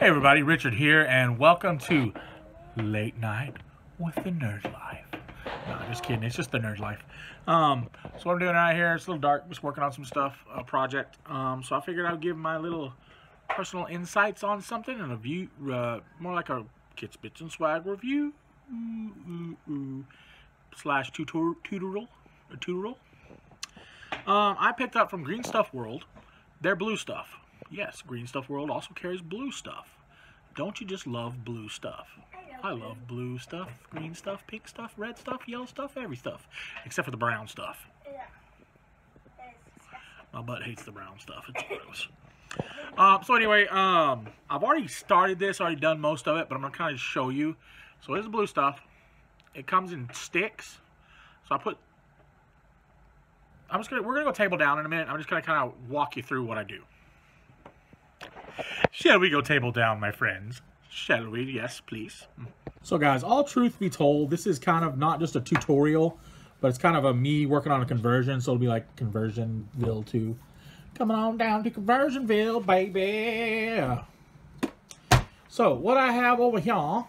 Hey everybody, Richard here, and welcome to Late Night with the Nerd Life. No, just kidding, it's just the Nerd Life. So what I'm doing right here, it's a little dark, just working on some stuff, a project. So I figured I'd give my little personal insights on something and a view, more like a Kits, Bits, and Swag review, slash tutorial. I picked up from Green Stuff World their blue stuff. Yes, Green Stuff World also carries blue stuff. Don't you just love blue stuff? I love blue stuff, green stuff, pink stuff, red stuff, yellow stuff, every stuff. Except for the brown stuff. My butt hates the brown stuff. It's gross. So anyway, I've already started this, already done most of it, but I'm going to kind of show you. So here's the blue stuff. It comes in sticks. So we're going to go table down in a minute. I'm just going to kind of walk you through what I do. Shall we go table down, my friends? Shall we? Yes, please. So guys, all truth be told, this is kind of not just a tutorial, but it's kind of a me working on a conversion. So it'll be like Conversionville 2. Coming on down to Conversionville, baby. So what I have over here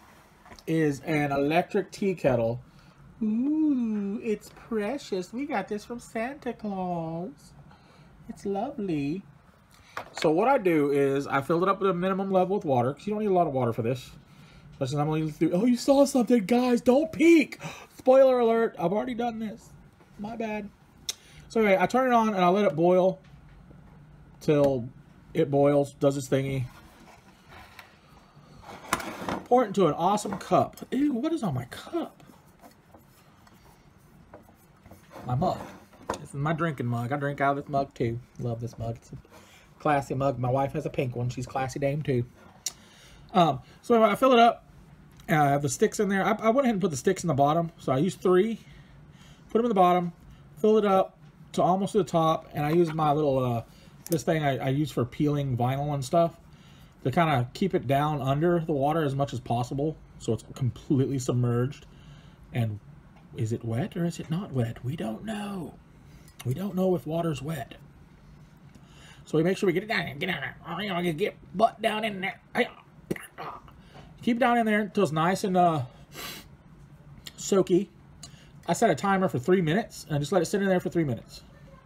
is an electric tea kettle. Ooh, it's precious. We got this from Santa Claus. It's lovely. So what I do is I filled it up with a minimum level with water, because you don't need a lot of water for this. Especially I'm only through. Oh, you saw something, guys! Don't peek! Spoiler alert! I've already done this. My bad. So anyway, I turn it on and I let it boil till it boils, does its thingy. Pour it into an awesome cup. Ew, what is on my cup? My mug. This is my drinking mug. I drink out of this mug too. Love this mug. It's a classy mug. My wife has a pink one. She's classy dame too. So I fill it up. And I have the sticks in there. I went ahead and put the sticks in the bottom. So I used 3. Put them in the bottom. Fill it up to almost to the top. And I use my little, this thing I use for peeling vinyl and stuff, to kind of keep it down under the water as much as possible. So it's completely submerged. And is it wet or is it not wet? We don't know. We don't know if water's wet. So we make sure we get it down there. Get down there. Oh, you know, get butt down in there. Keep it down in there until it's nice and soaky. I set a timer for 3 minutes and just let it sit in there for 3 minutes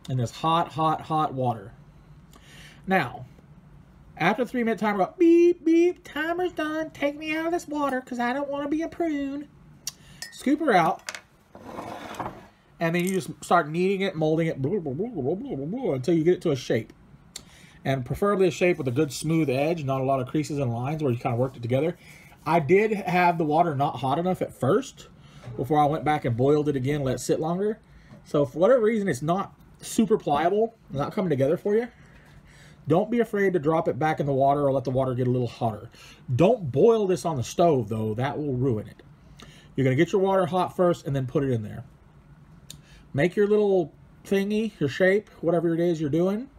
in this hot, hot, hot water. Now, after the 3-minute timer, go beep, beep, timer's done. Take me out of this water because I don't want to be a prune. Scoop her out. And then you just start kneading it, molding it, until you get it to a shape. And preferably a shape with a good smooth edge, not a lot of creases and lines where you kind of worked it together. I did have the water not hot enough at first before I went back and boiled it again, let it sit longer. So for whatever reason, it's not super pliable, not coming together for you. Don't be afraid to drop it back in the water or let the water get a little hotter. Don't boil this on the stove, though. That will ruin it. You're going to get your water hot first and then put it in there. Make your little thingy, your shape, whatever it is you're doing.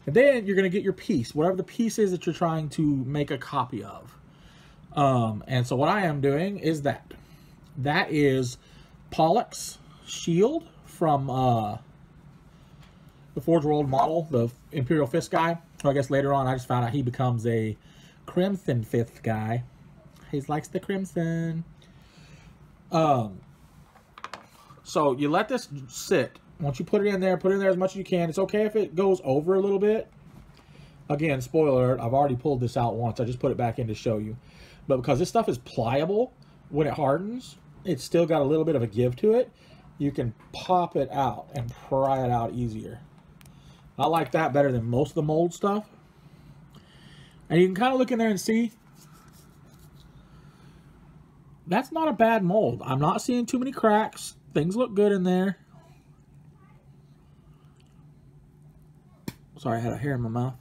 And then you're going to get your piece, whatever the piece is that you're trying to make a copy of. And so what I am doing is that. That is Pollock's shield from the Forge World model, the Imperial Fist guy. So I guess later on I just found out he becomes a Crimson Fist guy. He likes the crimson. So you let this sit. Once you put it in there as much as you can. It's okay if it goes over a little bit. Again, spoiler alert, I've already pulled this out once. I just put it back in to show you. But because this stuff is pliable, when it hardens, it's still got a little bit of a give to it. You can pop it out and pry it out easier. I like that better than most of the mold stuff. And you can kind of look in there and see. That's not a bad mold. I'm not seeing too many cracks. Things look good in there. Sorry, I had a hair in my mouth.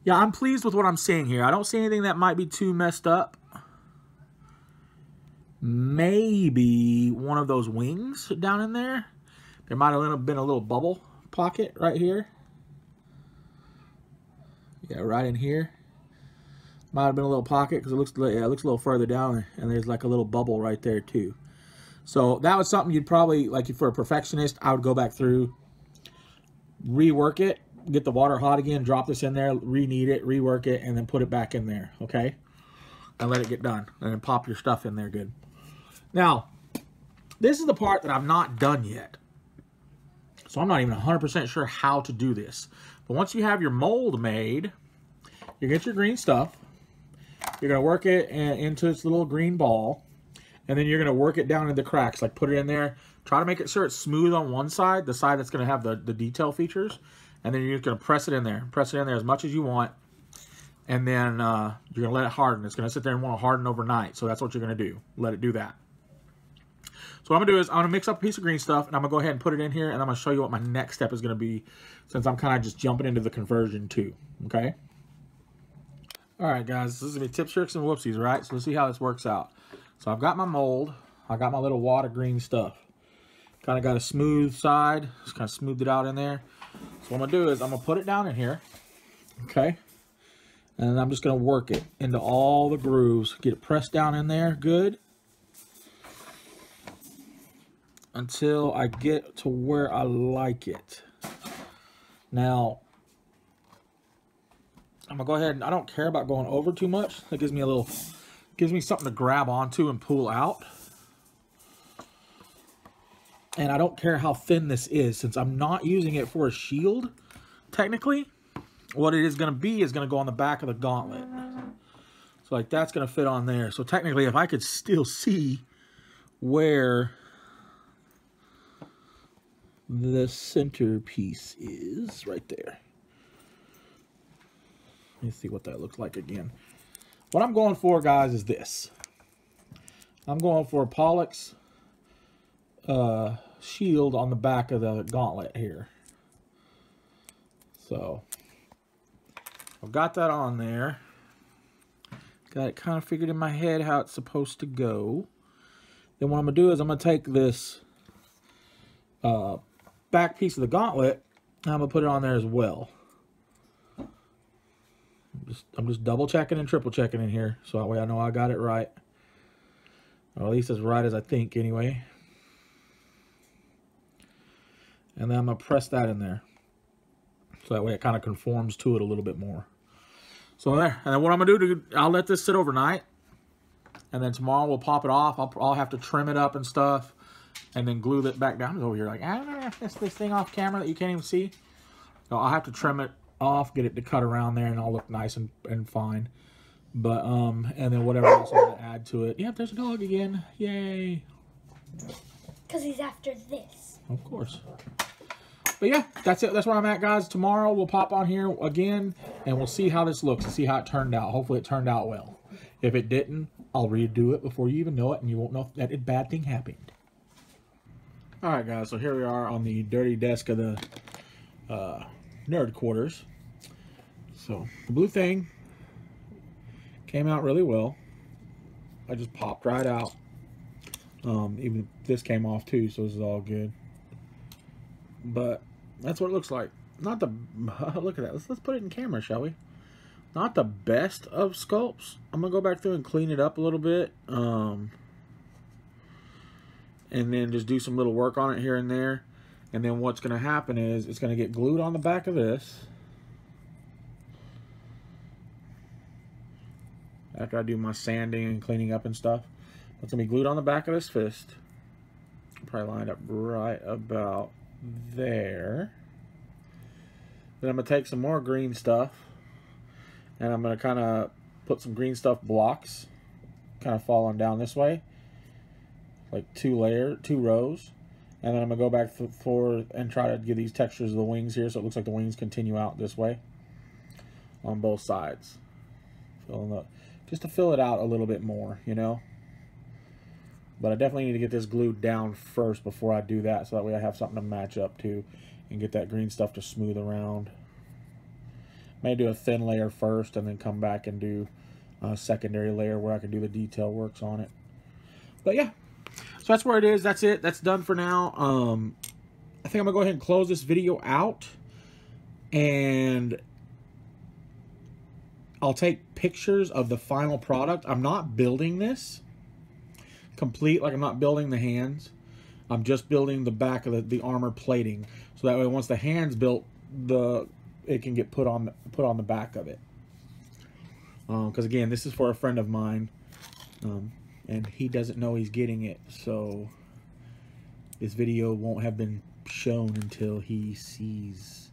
Yeah, I'm pleased with what I'm seeing here. I don't see anything that might be too messed up. Maybe one of those wings down in there. There might have been a little bubble pocket right here. Yeah, right in here. Might have been a little pocket because it looks a little further down, and there's like a little bubble right there too. So that was something you'd probably, like for a perfectionist, I would go back through, rework it, get the water hot again, drop this in there, re-knead it, rework it, and then put it back in there, okay? And let it get done. And then pop your stuff in there good. Now, this is the part that I'm not done yet. So I'm not even 100% sure how to do this. But once you have your mold made, you get your green stuff. You're going to work it into this little green ball. And then you're going to work it down into the cracks. Like put it in there. Try to make it sure it's smooth on one side. The side that's going to have the detail features. And then you're just going to press it in there. Press it in there as much as you want. And then you're going to let it harden. It's going to sit there and want to harden overnight. So that's what you're going to do. Let it do that. So what I'm going to do is I'm going to mix up a piece of green stuff. And I'm going to go ahead and put it in here. And I'm going to show you what my next step is going to be. Since I'm kind of just jumping into the conversion too. Okay? Alright guys. This is going to be tips, tricks, and whoopsies, right? So let's see how this works out. So I've got my mold. I got my little water green stuff. Kind of got a smooth side. Just kind of smoothed it out in there. So what I'm going to do is I'm going to put it down in here. Okay? And then I'm just going to work it into all the grooves. Get it pressed down in there good. Until I get to where I like it. Now, I'm going to go ahead and I don't care about going over too much. That gives me a little... Gives me something to grab onto and pull out. And I don't care how thin this is, since I'm not using it for a shield, technically. What it is going to go on the back of the gauntlet. So like that's going to fit on there. So technically if I could still see where the center piece is, right there. Let me see what that looks like again. What I'm going for, guys, is this. I'm going for a Pollux shield on the back of the gauntlet here. So, I've got that on there. Got it kind of figured in my head how it's supposed to go. Then what I'm going to do is I'm going to take this back piece of the gauntlet and I'm going to put it on there as well. I'm just double checking and triple checking in here, so that way I know I got it right. Or at least as right as I think, anyway. And then I'm going to press that in there. So that way it kind of conforms to it a little bit more. So there. And then what I'm going to do, I'll let this sit overnight. And then tomorrow we'll pop it off. I'll have to trim it up and stuff. And then glue it back down. Over here like, I don't know if this thing off camera that you can't even see. So I'll have to trim it off, get it to cut around there, and all look nice and fine. But and then whatever else I'm gonna add to it. Yep, there's a dog again. Yay! Because he's after this. Of course. But yeah, that's it. That's where I'm at, guys. Tomorrow we'll pop on here again, and we'll see how this looks and see how it turned out. Hopefully it turned out well. If it didn't, I'll redo it before you even know it, and you won't know that a bad thing happened. All right, guys. So here we are on the dirty desk of the nerd quarters. So the blue thing came out really well. I just popped right out. Even this came off too, so this is all good. But that's what it looks like. Not the look at that. Let's put it in camera, shall we? Not the best of sculpts. I'm gonna go back through and clean it up a little bit, and then just do some little work on it here and there. And then what's gonna happen is it's gonna get glued on the back of this. After I do my sanding and cleaning up and stuff, it's gonna be glued on the back of this fist. Probably lined up right about there. Then I'm gonna take some more green stuff, and I'm gonna kind of put some green stuff blocks, kind of falling down this way, like two rows, and then I'm gonna go back forward and try to give these textures of the wings here, so it looks like the wings continue out this way on both sides. Filling up. Just to fill it out a little bit more, you know. But I definitely need to get this glued down first before I do that, so that way I have something to match up to and get that green stuff to smooth around. May do a thin layer first and then come back and do a secondary layer where I can do the detail works on it. But yeah, so that's where it is. That's it. That's done for now. I think I'm gonna go ahead and close this video out, and I'll take pictures of the final product. I'm not building this complete, like I'm not building the hands. I'm just building the back of the armor plating. So that way once the hands built, the get put on the back of it. Because again, this is for a friend of mine, and he doesn't know he's getting it, so this video won't have been shown until he sees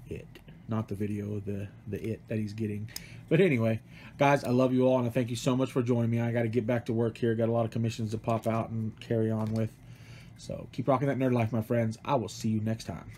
it. Not the video, the it that he's getting. But anyway, guys, I love you all, and I thank you so much for joining me. I got to get back to work here. Got a lot of commissions to pop out and carry on with. So keep rocking that nerd life, my friends. I will see you next time.